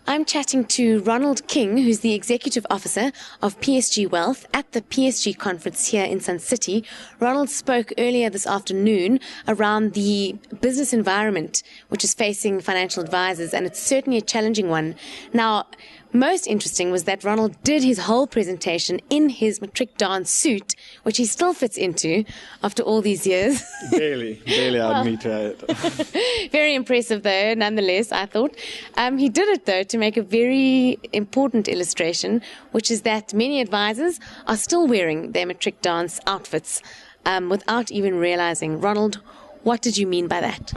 I'm chatting to Ronald King, who's the Executive Officer of PSG Wealth at the PSG Conference here in Sun City. Ronald spoke earlier this afternoon around the business environment which is facing financial advisors, and it's certainly a challenging one. Now, most interesting was that Ronald did his whole presentation in his Matric Dance suit, which he still fits into after all these years. Barely I'd meet it. Very impressive though, nonetheless, I thought. He did it though to make a very important illustration, which is that many advisors are still wearing their Matric Dance outfits without even realizing. Ronald, what did you mean by that?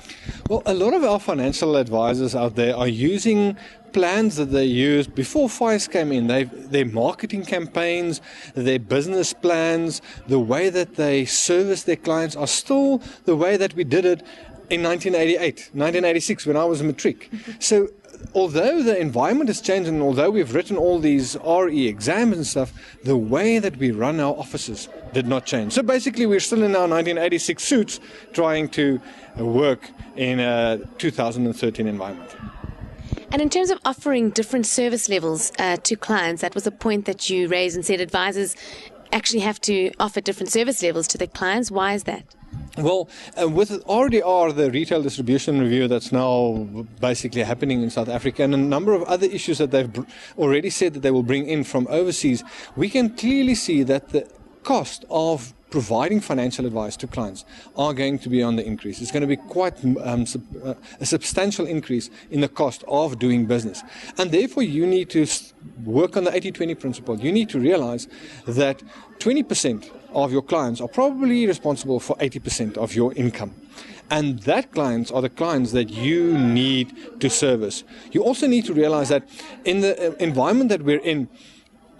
Well, a lot of our financial advisors out there are using plans that they used before FAIS came in. Their marketing campaigns, their business plans, the way that they service their clients are still the way that we did it in 1988, 1986 when I was a matric. So although the environment has changed and although we've written all these RE exams and stuff, the way that we run our offices did not change. So basically we're still in our 1986 suits trying to work in a 2013 environment. And in terms of offering different service levels to clients, that was a point that you raised and said advisors actually have to offer different service levels to their clients. Why is that? Well, with RDR, the retail distribution review that's now basically happening in South Africa, and a number of other issues that they've already said that they will bring in from overseas, we can clearly see that the cost of providing financial advice to clients are going to be on the increase. It's going to be quite a substantial increase in the cost of doing business. And therefore, you need to work on the 80-20 principle. You need to realize that 20% of your clients are probably responsible for 80% of your income. And that clients are the clients that you need to service. You also need to realize that in the environment that we're in,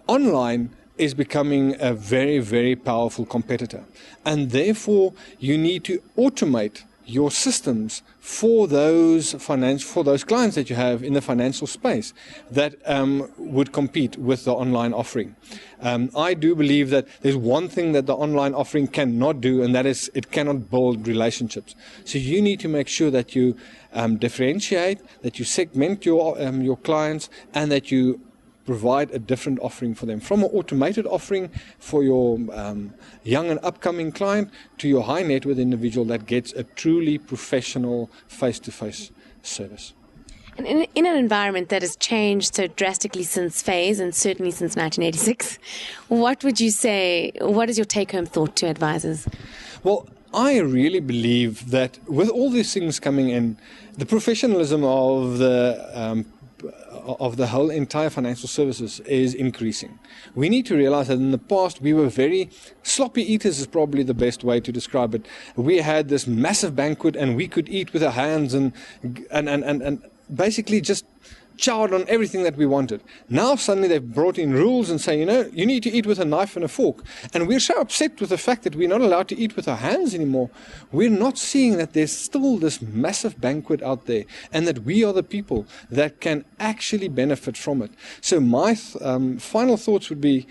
online is becoming a very, very powerful competitor. And therefore, you need to automate your systems for those clients that you have in the financial space that would compete with the online offering. I do believe that there's one thing that the online offering cannot do, and that is it cannot build relationships. So you need to make sure that you differentiate, that you segment your clients, and that you provide a different offering for them, from an automated offering for your young and upcoming client to your high net worth individual that gets a truly professional face-to-face service. And in an environment that has changed so drastically since FAIS and certainly since 1986, what would you say, what is your take-home thought to advisors? Well, I really believe that with all these things coming in, the professionalism of the whole entire financial services is increasing. We need to realize that in the past we were very sloppy eaters is probably the best way to describe it. We had this massive banquet and we could eat with our hands and basically just chowed on everything that we wanted. Now suddenly they've brought in rules and say, you need to eat with a knife and a fork. And we're so upset with the fact that we're not allowed to eat with our hands anymore. We're not seeing that there's still this massive banquet out there and that we are the people that can actually benefit from it. So my final thoughts would be,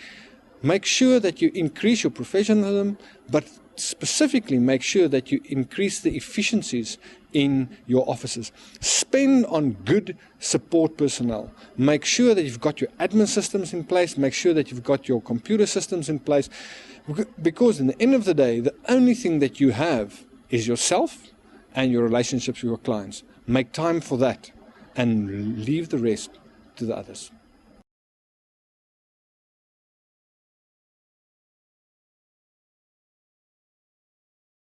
make sure that you increase your professionalism, but specifically make sure that you increase the efficiencies in your offices. Spend on good support personnel. Make sure that you've got your admin systems in place. Make sure that you've got your computer systems in place. Because in the end of the day, the only thing that you have is yourself and your relationships with your clients. Make time for that and leave the rest to the others.